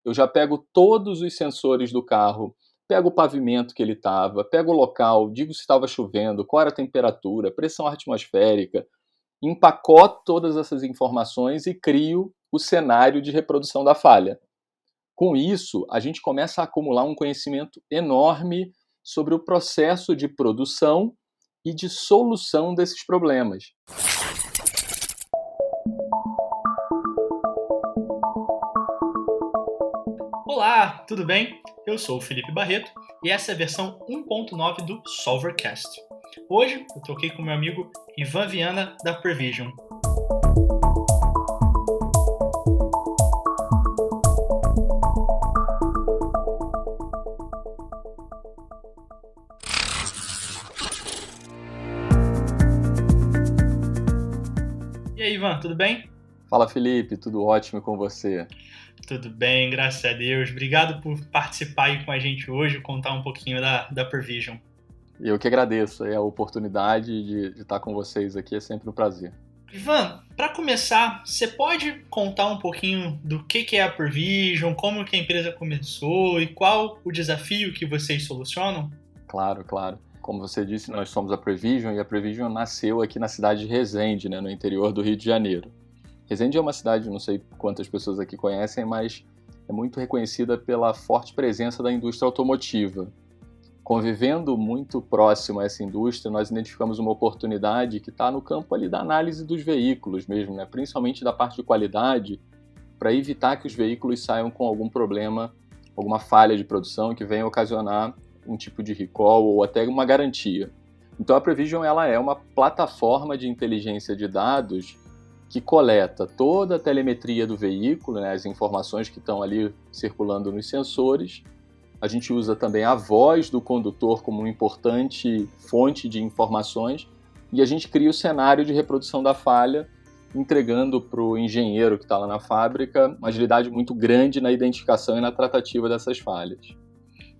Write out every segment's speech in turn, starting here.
eu já pego todos os sensores do carro, pego o pavimento que ele estava, pego o local, digo se estava chovendo, qual era a temperatura, pressão atmosférica, empacoto todas essas informações e crio o cenário de reprodução da falha. Com isso, a gente começa a acumular um conhecimento enorme sobre o processo de produção e de solução desses problemas. Olá, tudo bem? Eu sou o Felipe Barreto e essa é a versão 1.9 do Solvercast. Hoje eu tô aqui com meu amigo Ivan Viana da Prevision. E aí, Ivan, tudo bem? Fala, Felipe, tudo ótimo com você? Tudo bem, graças a Deus. Obrigado por participar aí com a gente hoje, contar um pouquinho da Prevision. Eu que agradeço a oportunidade de estar com vocês aqui, é sempre um prazer. Ivan, para começar, você pode contar um pouquinho do que é a Prevision, como que a empresa começou e qual o desafio que vocês solucionam? Claro. Como você disse, nós somos a Prevision e a Prevision nasceu aqui na cidade de Resende, no interior do Rio de Janeiro. Resende é uma cidade, não sei quantas pessoas aqui conhecem, mas é muito reconhecida pela forte presença da indústria automotiva. Convivendo muito próximo a essa indústria, nós identificamos uma oportunidade que está no campo ali da análise dos veículos mesmo, principalmente da parte de qualidade, para evitar que os veículos saiam com algum problema, alguma falha de produção que venha ocasionar um tipo de recall ou até uma garantia. Então a Prevision ela é uma plataforma de inteligência de dados que coleta toda a telemetria do veículo, as informações que estão ali circulando nos sensores. A gente usa também a voz do condutor como uma importante fonte de informações e a gente cria o cenário de reprodução da falha, entregando para o engenheiro que está lá na fábrica uma agilidade muito grande na identificação e na tratativa dessas falhas.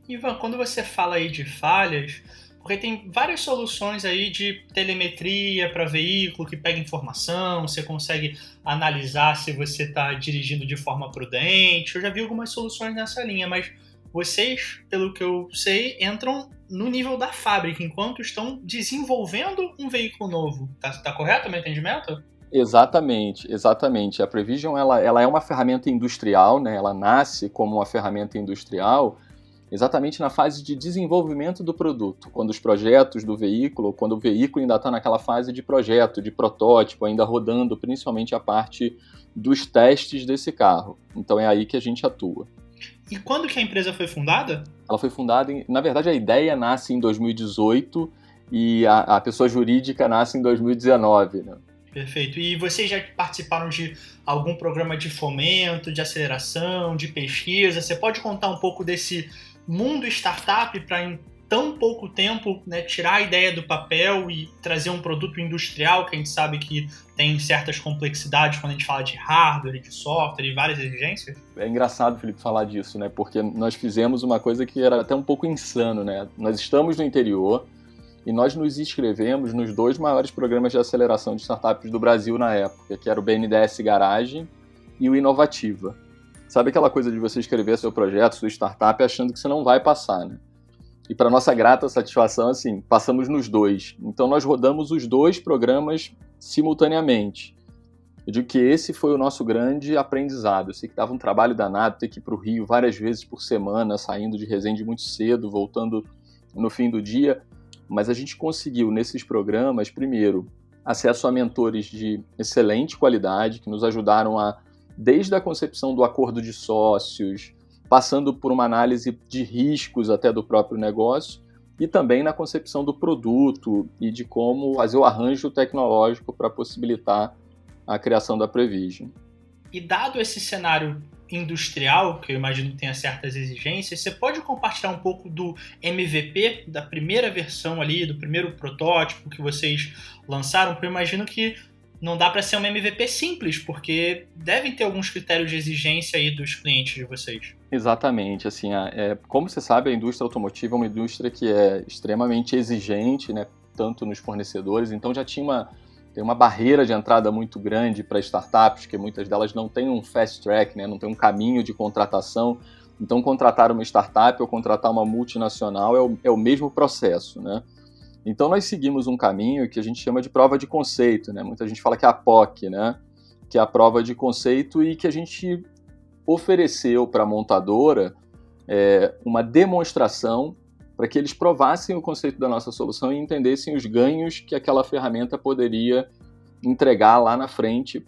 Ivan, quando você fala aí de falhas, porque tem várias soluções aí de telemetria para veículo que pega informação, você consegue analisar se você está dirigindo de forma prudente. Eu já vi algumas soluções nessa linha, mas vocês, pelo que eu sei, entram no nível da fábrica, enquanto estão desenvolvendo um veículo novo. Tá correto o meu entendimento? Exatamente. A Prevision ela é uma ferramenta industrial, ela nasce como uma ferramenta industrial exatamente na fase de desenvolvimento do produto, quando os projetos do veículo, quando o veículo ainda está naquela fase de projeto, de protótipo, ainda rodando principalmente a parte dos testes desse carro. Então é aí que a gente atua. E quando que a empresa foi fundada? Ela foi fundada, na verdade a ideia nasce em 2018 e a pessoa jurídica nasce em 2019, Perfeito. E vocês já participaram de algum programa de fomento, de aceleração, de pesquisa? Você pode contar um pouco desse mundo startup para em tão pouco tempo tirar a ideia do papel e trazer um produto industrial que a gente sabe que tem certas complexidades quando a gente fala de hardware, de software e várias exigências? É engraçado, Felipe, falar disso, porque nós fizemos uma coisa que era até um pouco insano, Nós estamos no interior e nós nos inscrevemos nos 2 maiores programas de aceleração de startups do Brasil na época, que era o BNDES Garage e o Inovativa. Sabe aquela coisa de você escrever seu projeto, sua startup, achando que você não vai passar, E para nossa grata satisfação, assim, passamos nos 2. Então nós rodamos os 2 programas simultaneamente. Eu digo que esse foi o nosso grande aprendizado. Eu sei que dava um trabalho danado ter que ir para o Rio várias vezes por semana, saindo de Resende muito cedo, voltando no fim do dia. Mas a gente conseguiu, nesses programas, primeiro, acesso a mentores de excelente qualidade, que nos ajudaram desde a concepção do acordo de sócios, passando por uma análise de riscos até do próprio negócio, e também na concepção do produto e de como fazer o arranjo tecnológico para possibilitar a criação da Prevision. E dado esse cenário industrial, que eu imagino que tenha certas exigências, você pode compartilhar um pouco do MVP, da primeira versão ali, do primeiro protótipo que vocês lançaram? Porque eu imagino que não dá para ser um MVP simples, porque devem ter alguns critérios de exigência aí dos clientes de vocês. Exatamente. Assim, como você sabe, a indústria automotiva é uma indústria que é extremamente exigente, tanto nos fornecedores, então já tinha tem uma barreira de entrada muito grande para startups, que muitas delas não têm um fast track, né? Não tem um caminho de contratação. Então, contratar uma startup ou contratar uma multinacional é o mesmo processo, né? Então, nós seguimos um caminho que a gente chama de prova de conceito, né? Muita gente fala que é a POC, né? Que é a prova de conceito, e que a gente ofereceu para a montadora uma demonstração para que eles provassem o conceito da nossa solução e entendessem os ganhos que aquela ferramenta poderia entregar lá na frente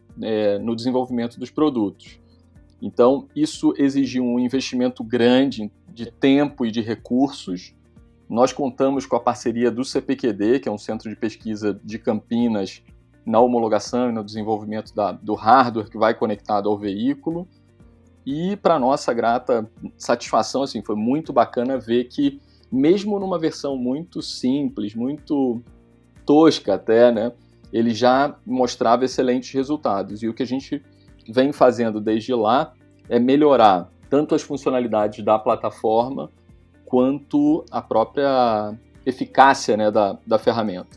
no desenvolvimento dos produtos. Então, isso exigiu um investimento grande de tempo e de recursos. Nós contamos com a parceria do CPQD, que é um centro de pesquisa de Campinas, na homologação e no desenvolvimento do hardware que vai conectado ao veículo. E, para nossa grata satisfação, assim, foi muito bacana ver que, mesmo numa versão muito simples, muito tosca até, né, ele já mostrava excelentes resultados. E o que a gente vem fazendo desde lá é melhorar tanto as funcionalidades da plataforma quanto a própria eficácia, né, da ferramenta.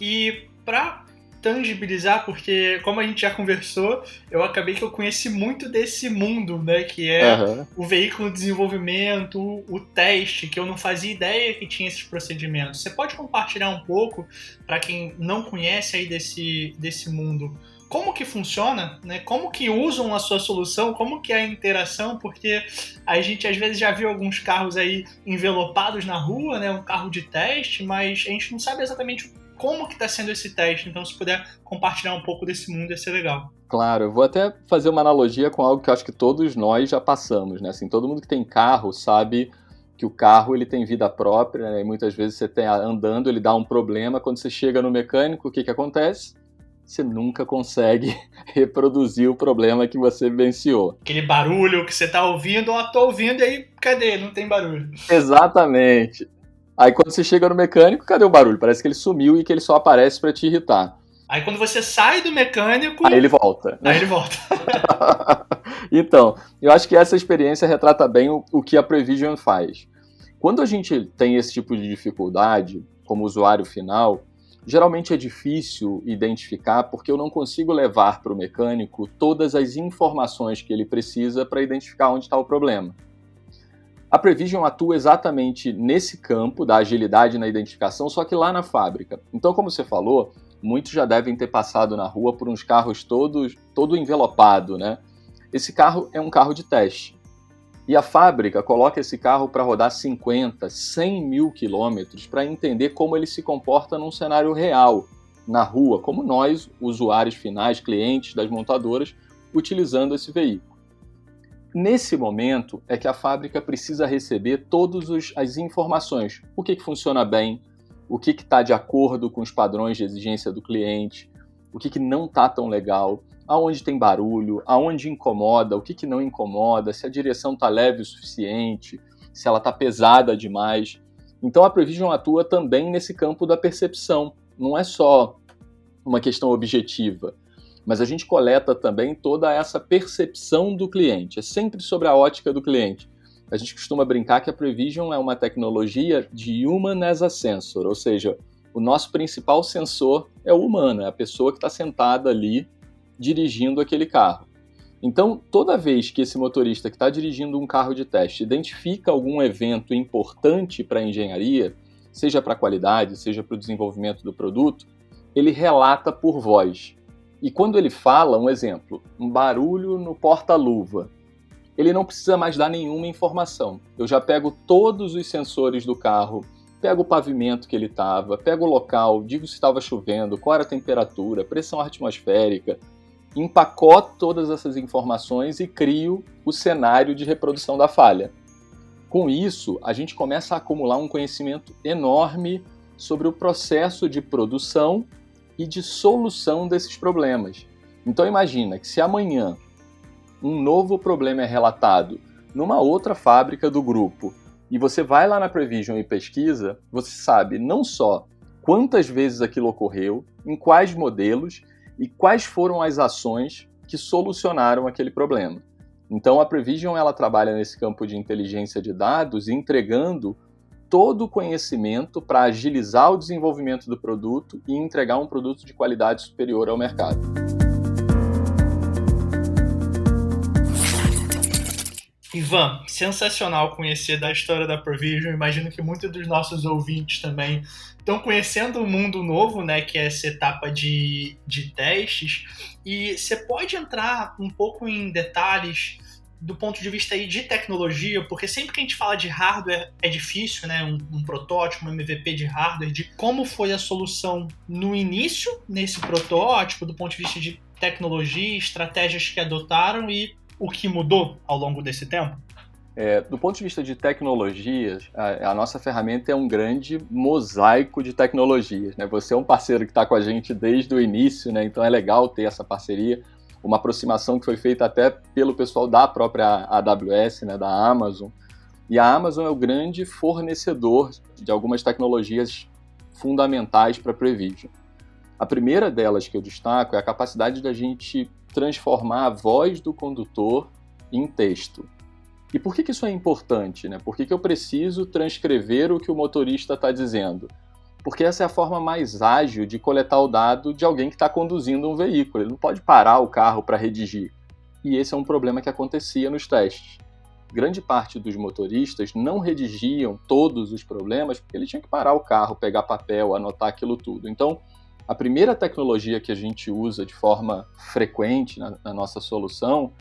E para tangibilizar, porque como a gente já conversou, eu acabei que eu conheci muito desse mundo, né, que é o veículo de desenvolvimento, o teste, que eu não fazia ideia que tinha esses procedimentos. Você pode compartilhar um pouco, para quem não conhece aí desse mundo, como que funciona, né? Como que usam a sua solução, como que é a interação, porque a gente às vezes já viu alguns carros aí envelopados na rua, né? Um carro de teste, mas a gente não sabe exatamente como que está sendo esse teste. Então, se puder compartilhar um pouco desse mundo, ia ser legal. Claro, eu vou até fazer uma analogia com algo que eu acho que todos nós já passamos, né? Assim, todo mundo que tem carro sabe que o carro ele tem vida própria, né? E muitas vezes você está andando, ele dá um problema, quando você chega no mecânico, o que acontece? Você nunca consegue reproduzir o problema que você vivenciou. Aquele barulho que você tá ouvindo, tô ouvindo, e aí, cadê? Não tem barulho. Exatamente. Aí quando você chega no mecânico, cadê o barulho? Parece que ele sumiu e que ele só aparece para te irritar. Aí quando você sai do mecânico... Aí ele volta. Aí ele volta. Então, eu acho que essa experiência retrata bem o que a Prevision faz. Quando a gente tem esse tipo de dificuldade, como usuário final, geralmente é difícil identificar porque eu não consigo levar para o mecânico todas as informações que ele precisa para identificar onde está o problema. A Prevision atua exatamente nesse campo da agilidade na identificação, só que lá na fábrica. Então, como você falou, muitos já devem ter passado na rua por uns carros todo envelopado, né? Esse carro é um carro de teste. E a fábrica coloca esse carro para rodar 50, 100 mil quilômetros para entender como ele se comporta num cenário real, na rua, como nós, usuários finais, clientes das montadoras, utilizando esse veículo. Nesse momento é que a fábrica precisa receber todas as informações. O que funciona bem, o que está de acordo com os padrões de exigência do cliente, o que não está tão legal, aonde tem barulho, aonde incomoda, o que não incomoda, se a direção está leve o suficiente, se ela está pesada demais. Então a Prevision atua também nesse campo da percepção. Não é só uma questão objetiva, mas a gente coleta também toda essa percepção do cliente. É sempre sobre a ótica do cliente. A gente costuma brincar que a Prevision é uma tecnologia de Human as a Sensor, ou seja, o nosso principal sensor é o humano, é a pessoa que está sentada ali dirigindo aquele carro. Então, toda vez que esse motorista que está dirigindo um carro de teste identifica algum evento importante para a engenharia, seja para a qualidade, seja para o desenvolvimento do produto, ele relata por voz. E quando ele fala, um exemplo, um barulho no porta-luva, ele não precisa mais dar nenhuma informação. Eu já pego todos os sensores do carro, pego o pavimento que ele estava, pego o local, digo se estava chovendo, qual era a temperatura, pressão atmosférica, empacoto todas essas informações e crio o cenário de reprodução da falha. Com isso, a gente começa a acumular um conhecimento enorme sobre o processo de produção e de solução desses problemas. Então imagina que se amanhã um novo problema é relatado numa outra fábrica do grupo e você vai lá na Prevision e pesquisa, você sabe não só quantas vezes aquilo ocorreu, em quais modelos e quais foram as ações que solucionaram aquele problema. Então a Prevision ela trabalha nesse campo de inteligência de dados, entregando todo o conhecimento para agilizar o desenvolvimento do produto e entregar um produto de qualidade superior ao mercado. Ivan, sensacional conhecer da história da Provision. Imagino que muitos dos nossos ouvintes também estão conhecendo um mundo novo, né, que é essa etapa de testes. E você pode entrar um pouco em detalhes do ponto de vista aí de tecnologia, porque sempre que a gente fala de hardware é difícil, né, um protótipo, um MVP de hardware, de como foi a solução no início, nesse protótipo, do ponto de vista de tecnologia, estratégias que adotaram e o que mudou ao longo desse tempo? Do ponto de vista de tecnologias, a nossa ferramenta é um grande mosaico de tecnologias, né? Você é um parceiro que está com a gente desde o início, né? Então é legal ter essa parceria, uma aproximação que foi feita até pelo pessoal da própria AWS, né? Da Amazon. E a Amazon é o grande fornecedor de algumas tecnologias fundamentais para a Prevision. A primeira delas que eu destaco é a capacidade da gente transformar a voz do condutor em texto. E por que isso é importante, né? Por que eu preciso transcrever o que o motorista está dizendo? Porque essa é a forma mais ágil de coletar o dado de alguém que está conduzindo um veículo. Ele não pode parar o carro para redigir. E esse é um problema que acontecia nos testes. Grande parte dos motoristas não redigiam todos os problemas porque ele tinha que parar o carro, pegar papel, anotar aquilo tudo. Então, a primeira tecnologia que a gente usa de forma frequente na nossa solução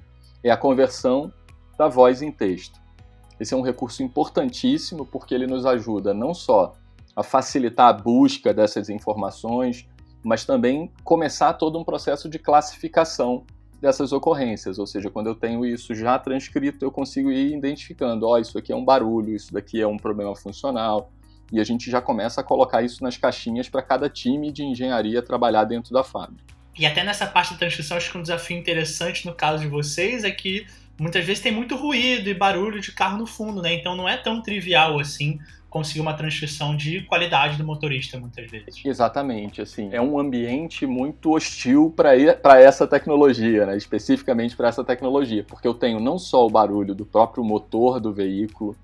é a conversão da voz em texto. Esse é um recurso importantíssimo porque ele nos ajuda não só a facilitar a busca dessas informações, mas também começar todo um processo de classificação dessas ocorrências, ou seja, quando eu tenho isso já transcrito, eu consigo ir identificando, isso aqui é um barulho, isso daqui é um problema funcional, e a gente já começa a colocar isso nas caixinhas para cada time de engenharia trabalhar dentro da fábrica. E até nessa parte da transcrição, acho que um desafio interessante no caso de vocês é que muitas vezes tem muito ruído e barulho de carro no fundo, né? Então não é tão trivial assim conseguir uma transcrição de qualidade do motorista, muitas vezes. Exatamente, assim, é um ambiente muito hostil para essa tecnologia, né? Especificamente para essa tecnologia, porque eu tenho não só o barulho do próprio motor do veículo,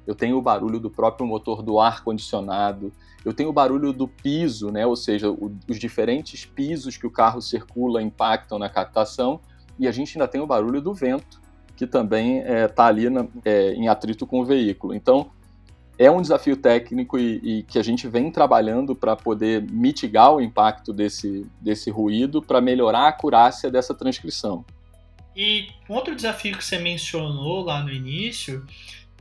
eu tenho o barulho do próprio motor do ar-condicionado, eu tenho o barulho do piso, né? Ou seja, os diferentes pisos que o carro circula impactam na captação, e a gente ainda tem o barulho do vento, que também está ali em atrito com o veículo. Então, é um desafio técnico e que a gente vem trabalhando para poder mitigar o impacto desse ruído, para melhorar a acurácia dessa transcrição. E um outro desafio que você mencionou lá no início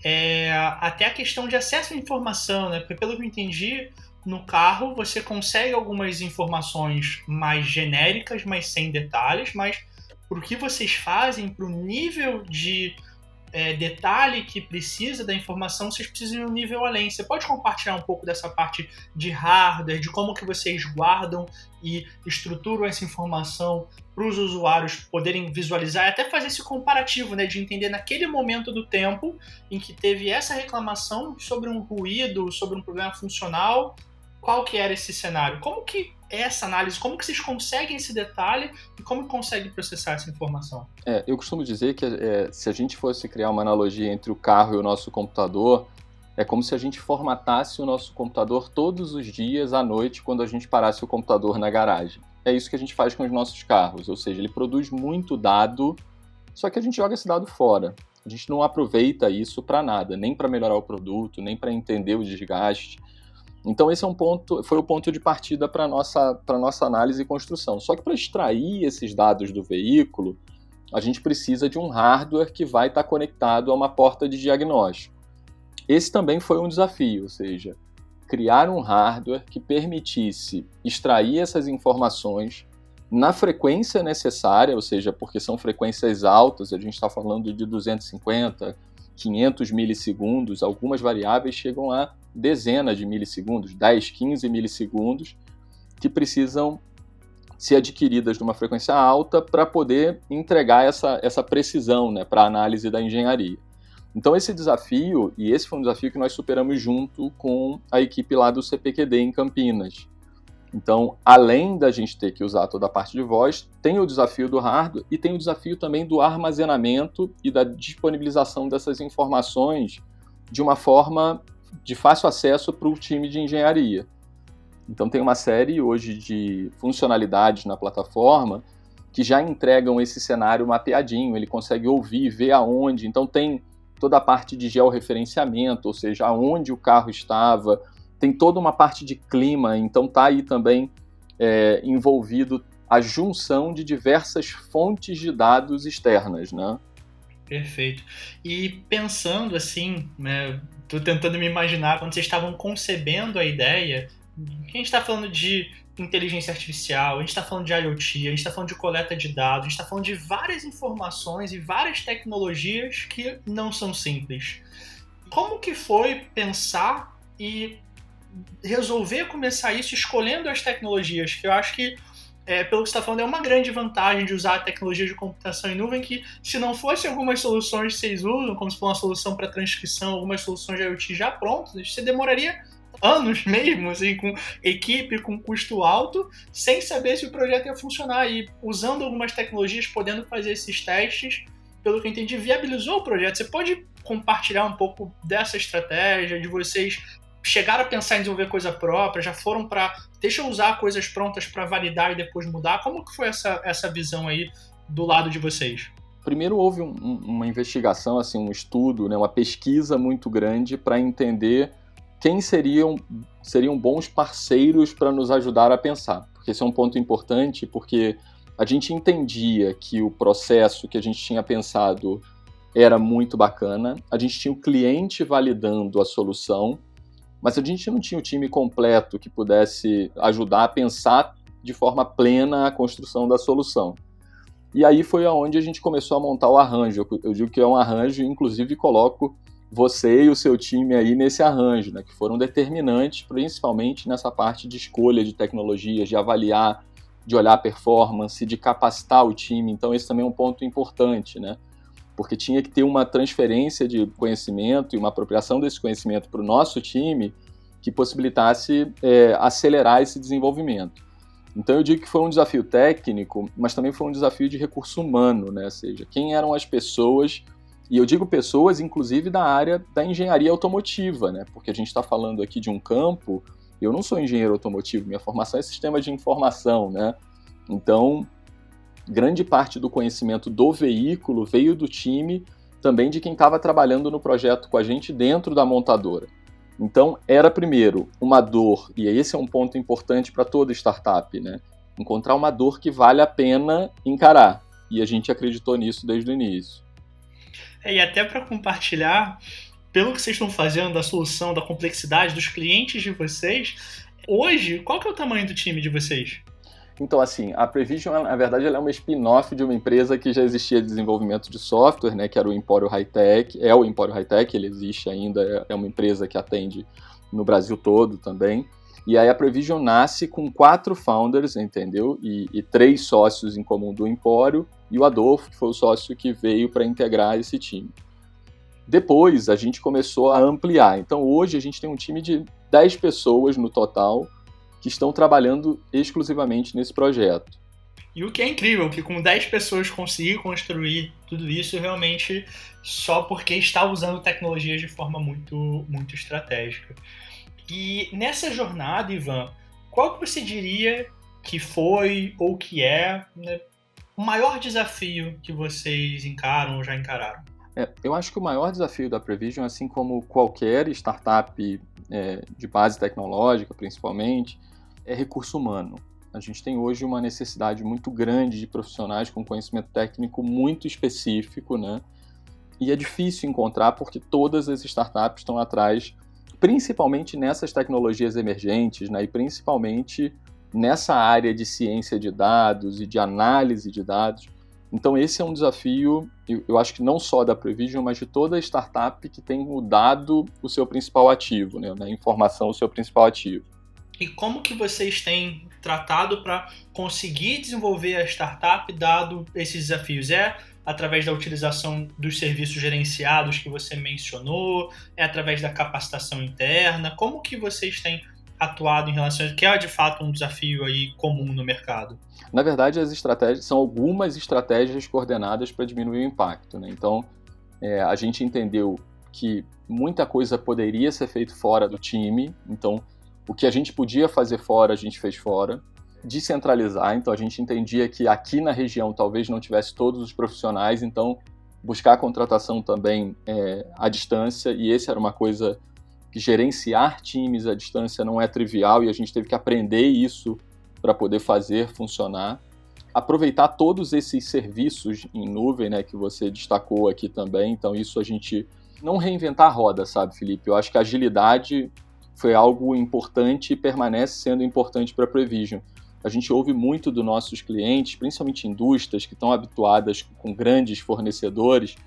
é até a questão de acesso à informação, né? Porque, pelo que eu entendi, no carro você consegue algumas informações mais genéricas, mas sem detalhes, mas para o que vocês fazem, para o nível de detalhe que precisa da informação, vocês precisam ir um nível além. Você pode compartilhar um pouco dessa parte de hardware, de como que vocês guardam e estruturam essa informação para os usuários poderem visualizar e até fazer esse comparativo, né, de entender naquele momento do tempo em que teve essa reclamação sobre um ruído, sobre um problema funcional, qual que era esse cenário? Como que é essa análise? Como que vocês conseguem esse detalhe e como conseguem processar essa informação? Eu costumo dizer que se a gente fosse criar uma analogia entre o carro e o nosso computador, é como se a gente formatasse o nosso computador todos os dias à noite quando a gente parasse o computador na garagem. É isso que a gente faz com os nossos carros, ou seja, ele produz muito dado, só que a gente joga esse dado fora. A gente não aproveita isso para nada, nem para melhorar o produto, nem para entender o desgaste. Então esse foi o ponto de partida para a nossa análise e construção. Só que para extrair esses dados do veículo, a gente precisa de um hardware que vai estar conectado a uma porta de diagnóstico. Esse também foi um desafio, ou seja, criar um hardware que permitisse extrair essas informações na frequência necessária, ou seja, porque são frequências altas, a gente está falando de 250, 500 milissegundos, algumas variáveis chegam a dezenas de milissegundos, 10, 15 milissegundos, que precisam ser adquiridas numa frequência alta para poder entregar essa precisão, né, para a análise da engenharia. Então esse desafio, e esse foi um desafio que nós superamos junto com a equipe lá do CPQD em Campinas. Então, além da gente ter que usar toda a parte de voz, tem o desafio do hardware e tem o desafio também do armazenamento e da disponibilização dessas informações de uma forma de fácil acesso para o time de engenharia. Então tem uma série hoje de funcionalidades na plataforma que já entregam esse cenário mapeadinho, ele consegue ouvir, ver aonde, então tem toda a parte de georreferenciamento, ou seja, aonde o carro estava, tem toda uma parte de clima, então está aí também envolvido a junção de diversas fontes de dados externas, né? Perfeito. E pensando assim, né, tô tentando me imaginar quando vocês estavam concebendo a ideia, a gente está falando de inteligência artificial, a gente está falando de IoT, a gente está falando de coleta de dados, a gente está falando de várias informações e várias tecnologias que não são simples. Como que foi pensar e resolver começar isso escolhendo as tecnologias? Que eu acho que, pelo que você está falando, é uma grande vantagem de usar a tecnologia de computação em nuvem, que se não fosse algumas soluções que vocês usam, como se for uma solução para transcrição, algumas soluções de IoT já prontas, você demoraria anos mesmo, assim, com equipe, com custo alto, sem saber se o projeto ia funcionar. E usando algumas tecnologias, podendo fazer esses testes, pelo que eu entendi, viabilizou o projeto. Você pode compartilhar um pouco dessa estratégia, de vocês chegaram a pensar em desenvolver coisa própria, já foram para deixa eu usar coisas prontas para validar e depois mudar? Como que foi essa visão aí do lado de vocês? Primeiro houve uma investigação, assim, um estudo, né, uma pesquisa muito grande para entender quem seriam bons parceiros para nos ajudar a pensar. Porque esse é um ponto importante, porque a gente entendia que o processo que a gente tinha pensado era muito bacana, a gente tinha o cliente validando a solução, mas a gente não tinha o time completo que pudesse ajudar a pensar de forma plena a construção da solução. E aí foi aonde a gente começou a montar o arranjo. Eu digo que é um arranjo, inclusive coloco você e o seu time aí nesse arranjo, né, que foram determinantes, principalmente nessa parte de escolha de tecnologias, de avaliar, de olhar a performance, de capacitar o time. Então esse também é um ponto importante, né, porque tinha que ter uma transferência de conhecimento e uma apropriação desse conhecimento para o nosso time que possibilitasse acelerar esse desenvolvimento. Então eu digo que foi um desafio técnico, mas também foi um desafio de recurso humano, né, ou seja, quem eram as pessoas. E eu digo pessoas, inclusive, da área da engenharia automotiva, né? Porque a gente está falando aqui de um campo, eu não sou engenheiro automotivo, minha formação é sistema de informação, né? Então, grande parte do conhecimento do veículo veio do time, também de quem estava trabalhando no projeto com a gente dentro da montadora. Então, era primeiro uma dor, e esse é um ponto importante para toda startup, né? Encontrar uma dor que vale a pena encarar, e a gente acreditou nisso desde o início. E até para compartilhar, pelo que vocês estão fazendo, da solução, da complexidade dos clientes de vocês, hoje, qual que é o tamanho do time de vocês? Então, assim, a Prevision, na verdade, ela é uma spin-off de uma empresa que já existia de desenvolvimento de software, né, que era o Empório High-Tech, é o Empório High-Tech, ele existe ainda, é uma empresa que atende no Brasil todo também. E aí a Prevision nasce com 4 founders, entendeu? E 3 sócios em comum do Empório, e o Adolfo, que foi o sócio que veio para integrar esse time. Depois, a gente começou a ampliar. Então, hoje, a gente tem um time de 10 pessoas no total que estão trabalhando exclusivamente nesse projeto. E o que é incrível, que com 10 pessoas conseguir construir tudo isso realmente só porque está usando tecnologias de forma muito, muito estratégica. E nessa jornada, Ivan, qual que você diria que foi ou que é, né, o maior desafio que vocês encaram ou já encararam? Eu acho que o maior desafio da Prevision, assim como qualquer startup de base tecnológica, principalmente, é recurso humano. A gente tem hoje uma necessidade muito grande de profissionais com conhecimento técnico muito específico, né? E é difícil encontrar porque todas as startups estão atrás, principalmente nessas tecnologias emergentes, né? E principalmente nessa área de ciência de dados e de análise de dados. Então esse é um desafio, eu acho que não só da Prevision, mas de toda startup que tem o dado o seu principal ativo, né? A informação o seu principal ativo. E como que vocês têm tratado para conseguir desenvolver a startup dado esses desafios? É através da utilização dos serviços gerenciados que você mencionou? É através da capacitação interna? Como que vocês têm atuado em relação a isso, que é de fato um desafio aí comum no mercado? Na verdade, as estratégias são algumas estratégias coordenadas para diminuir o impacto, né? Então, a gente entendeu que muita coisa poderia ser feita fora do time, então o que a gente podia fazer fora, a gente fez fora. Descentralizar, então a gente entendia que aqui na região talvez não tivesse todos os profissionais, então buscar a contratação também à distância, e esse era uma coisa que gerenciar times à distância não é trivial, e a gente teve que aprender isso para poder fazer funcionar. Aproveitar todos esses serviços em nuvem, né, que você destacou aqui também, então isso a gente não reinventar a roda, sabe, Felipe? Eu acho que a agilidade foi algo importante e permanece sendo importante para a Prevision. A gente ouve muito dos nossos clientes, principalmente indústrias que estão habituadas com grandes fornecedores,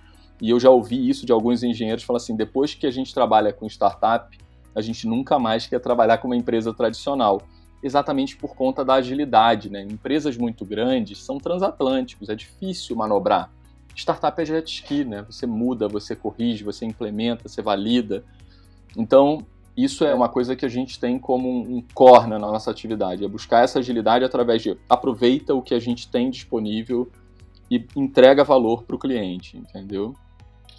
e eu já ouvi isso de alguns engenheiros, falar assim, depois que a gente trabalha com startup, a gente nunca mais quer trabalhar com uma empresa tradicional, exatamente por conta da agilidade, né? Empresas muito grandes são transatlânticos, é difícil manobrar. Startup é jet ski, né? Você muda, você corrige, você implementa, você valida. Então, isso é uma coisa que a gente tem como um core na nossa atividade, é buscar essa agilidade através de aproveita o que a gente tem disponível e entrega valor para o cliente, entendeu?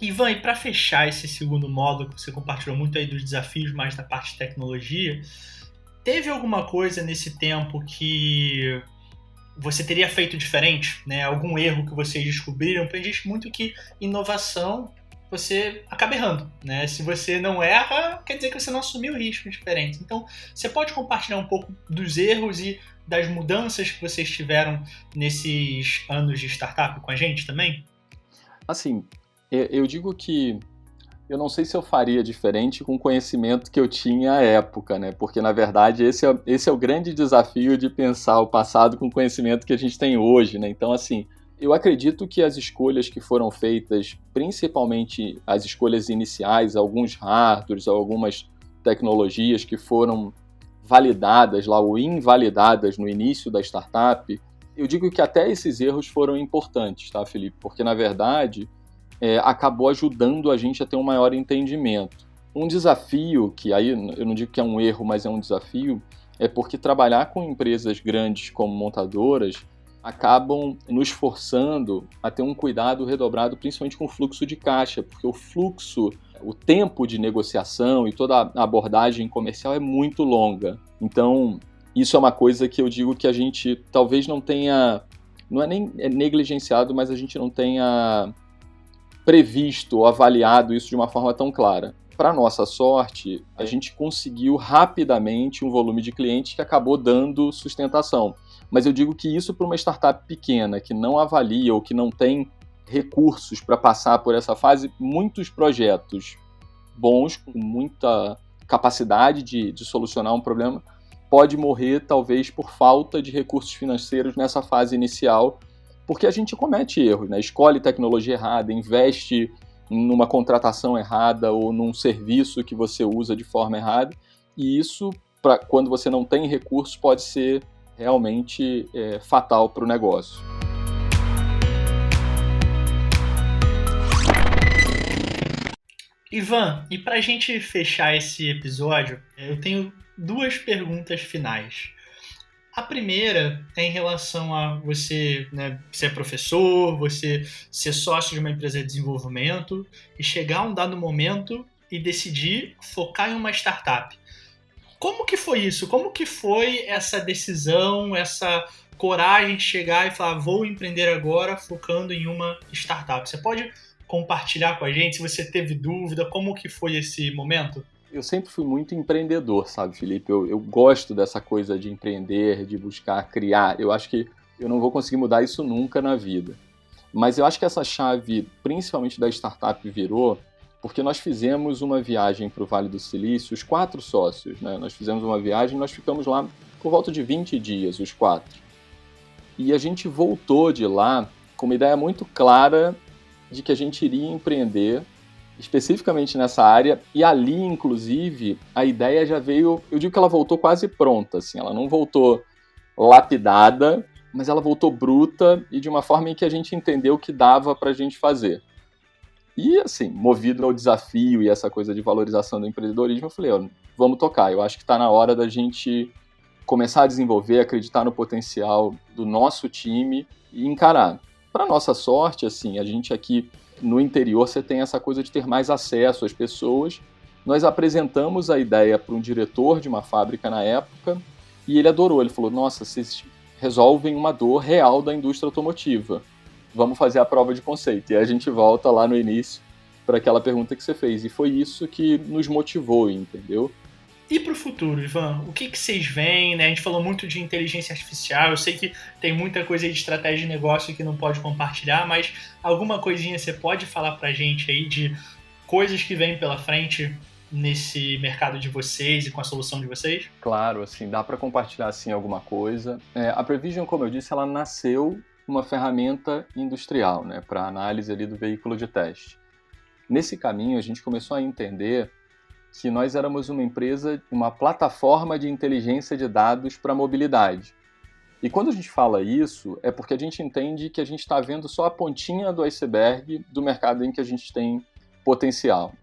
Ivan, e para fechar esse segundo módulo, que você compartilhou muito aí dos desafios mais da parte de tecnologia, teve alguma coisa nesse tempo que você teria feito diferente, né? Algum erro que vocês descobriram? Porque diz muito que inovação você acaba errando, né? Se você não erra, quer dizer que você não assumiu riscos diferentes. Então, você pode compartilhar um pouco dos erros e das mudanças que vocês tiveram nesses anos de startup com a gente também? Assim, eu digo que eu não sei se eu faria diferente com o conhecimento que eu tinha à época, né? Porque, na verdade, esse é o grande desafio de pensar o passado com o conhecimento que a gente tem hoje, né? Então, assim, eu acredito que as escolhas que foram feitas, principalmente as escolhas iniciais, alguns hardwares, algumas tecnologias que foram validadas lá ou invalidadas no início da startup, eu digo que até esses erros foram importantes, tá, Felipe? Porque, na verdade, acabou ajudando a gente a ter um maior entendimento. Um desafio, que aí eu não digo que é um erro, mas é um desafio, é porque trabalhar com empresas grandes como montadoras acabam nos forçando a ter um cuidado redobrado, principalmente com o fluxo de caixa, porque o fluxo, o tempo de negociação e toda a abordagem comercial é muito longa. Então, isso é uma coisa que eu digo que a gente talvez não tenha, não é nem negligenciado, mas a gente não tenha previsto ou avaliado isso de uma forma tão clara. Para nossa sorte, a gente conseguiu rapidamente um volume de clientes que acabou dando sustentação. Mas eu digo que isso para uma startup pequena, que não avalia ou que não tem recursos para passar por essa fase, muitos projetos bons, com muita capacidade de solucionar um problema, pode morrer talvez por falta de recursos financeiros nessa fase inicial, porque a gente comete erros, né? Escolhe tecnologia errada, investe numa contratação errada ou num serviço que você usa de forma errada, e isso, quando você não tem recursos, pode ser realmente fatal para o negócio. Ivan, e para a gente fechar esse episódio, eu tenho duas perguntas finais. A primeira é em relação a você, né, ser professor, você ser sócio de uma empresa de desenvolvimento e chegar a um dado momento e decidir focar em uma startup. Como que foi isso? Como que foi essa decisão, essa coragem de chegar e falar, vou empreender agora focando em uma startup? Você pode compartilhar com a gente se você teve dúvida, como que foi esse momento? Eu sempre fui muito empreendedor, sabe, Felipe? Eu gosto dessa coisa de empreender, de buscar criar. Eu acho que eu não vou conseguir mudar isso nunca na vida. Mas eu acho que essa chave, principalmente da startup, virou porque nós fizemos uma viagem para o Vale do Silício, os 4 sócios, né? Nós fizemos uma viagem e nós ficamos lá por volta de 20 dias, os 4. E a gente voltou de lá com uma ideia muito clara de que a gente iria empreender especificamente nessa área, e ali, inclusive, a ideia já veio, eu digo que ela voltou quase pronta, assim, ela não voltou lapidada, mas ela voltou bruta e de uma forma em que a gente entendeu que dava pra gente fazer. E, assim, movido ao desafio e essa coisa de valorização do empreendedorismo, eu falei, vamos tocar, eu acho que está na hora da gente começar a desenvolver, acreditar no potencial do nosso time e encarar. Para nossa sorte, assim, a gente aqui no interior você tem essa coisa de ter mais acesso às pessoas. Nós apresentamos a ideia para um diretor de uma fábrica na época e ele adorou. Ele falou, nossa, vocês resolvem uma dor real da indústria automotiva. Vamos fazer a prova de conceito. E aí a gente volta lá no início para aquela pergunta que você fez. E foi isso que nos motivou, entendeu? E para o futuro, Ivan, o que vocês veem, né? A gente falou muito de inteligência artificial, eu sei que tem muita coisa aí de estratégia de negócio que não pode compartilhar, mas alguma coisinha você pode falar para a gente aí de coisas que vêm pela frente nesse mercado de vocês e com a solução de vocês? Claro, assim, dá para compartilhar assim alguma coisa. A Prevision, como eu disse, ela nasceu uma ferramenta industrial, né, para análise ali do veículo de teste. Nesse caminho, a gente começou a entender que nós éramos uma empresa, uma plataforma de inteligência de dados para mobilidade. E quando a gente fala isso, é porque a gente entende que a gente está vendo só a pontinha do iceberg do mercado em que a gente tem potencial.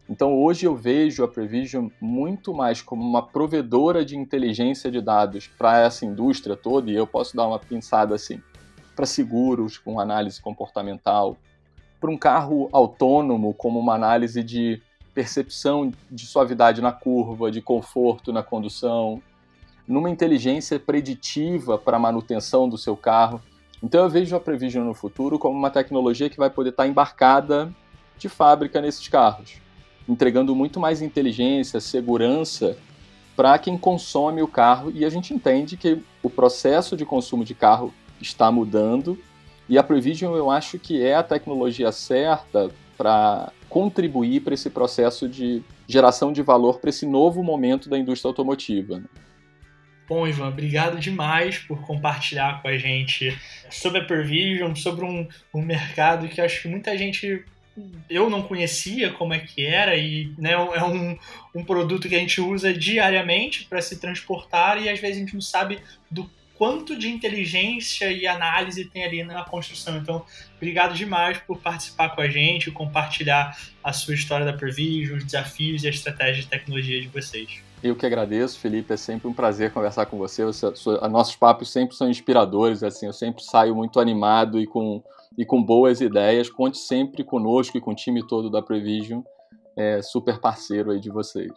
Então hoje eu vejo a Prevision muito mais como uma provedora de inteligência de dados para essa indústria toda, e eu posso dar uma pinçada assim, para seguros com análise comportamental, para um carro autônomo como uma análise de percepção de suavidade na curva, de conforto na condução, numa inteligência preditiva para a manutenção do seu carro. Então eu vejo a Prevision no futuro como uma tecnologia que vai poder estar embarcada de fábrica nesses carros, entregando muito mais inteligência, segurança para quem consome o carro, e a gente entende que o processo de consumo de carro está mudando, e a Prevision eu acho que é a tecnologia certa para contribuir para esse processo de geração de valor para esse novo momento da indústria automotiva. Bom, Ivan, obrigado demais por compartilhar com a gente sobre a Prevision, sobre um mercado que acho que muita gente, eu não conhecia como é que era, e né, é um produto que a gente usa diariamente para se transportar, e às vezes a gente não sabe do quanto de inteligência e análise tem ali na construção. Então, obrigado demais por participar com a gente, compartilhar a sua história da Prevision, os desafios e a estratégia de tecnologia de vocês. Eu que agradeço, Felipe, é sempre um prazer conversar com você. Nossos papos sempre são inspiradores, assim, eu sempre saio muito animado e com boas ideias. Conte sempre conosco e com o time todo da Prevision, super parceiro aí de vocês.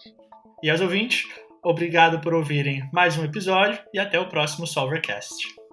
E aos ouvintes, obrigado por ouvirem mais um episódio e até o próximo Solvercast.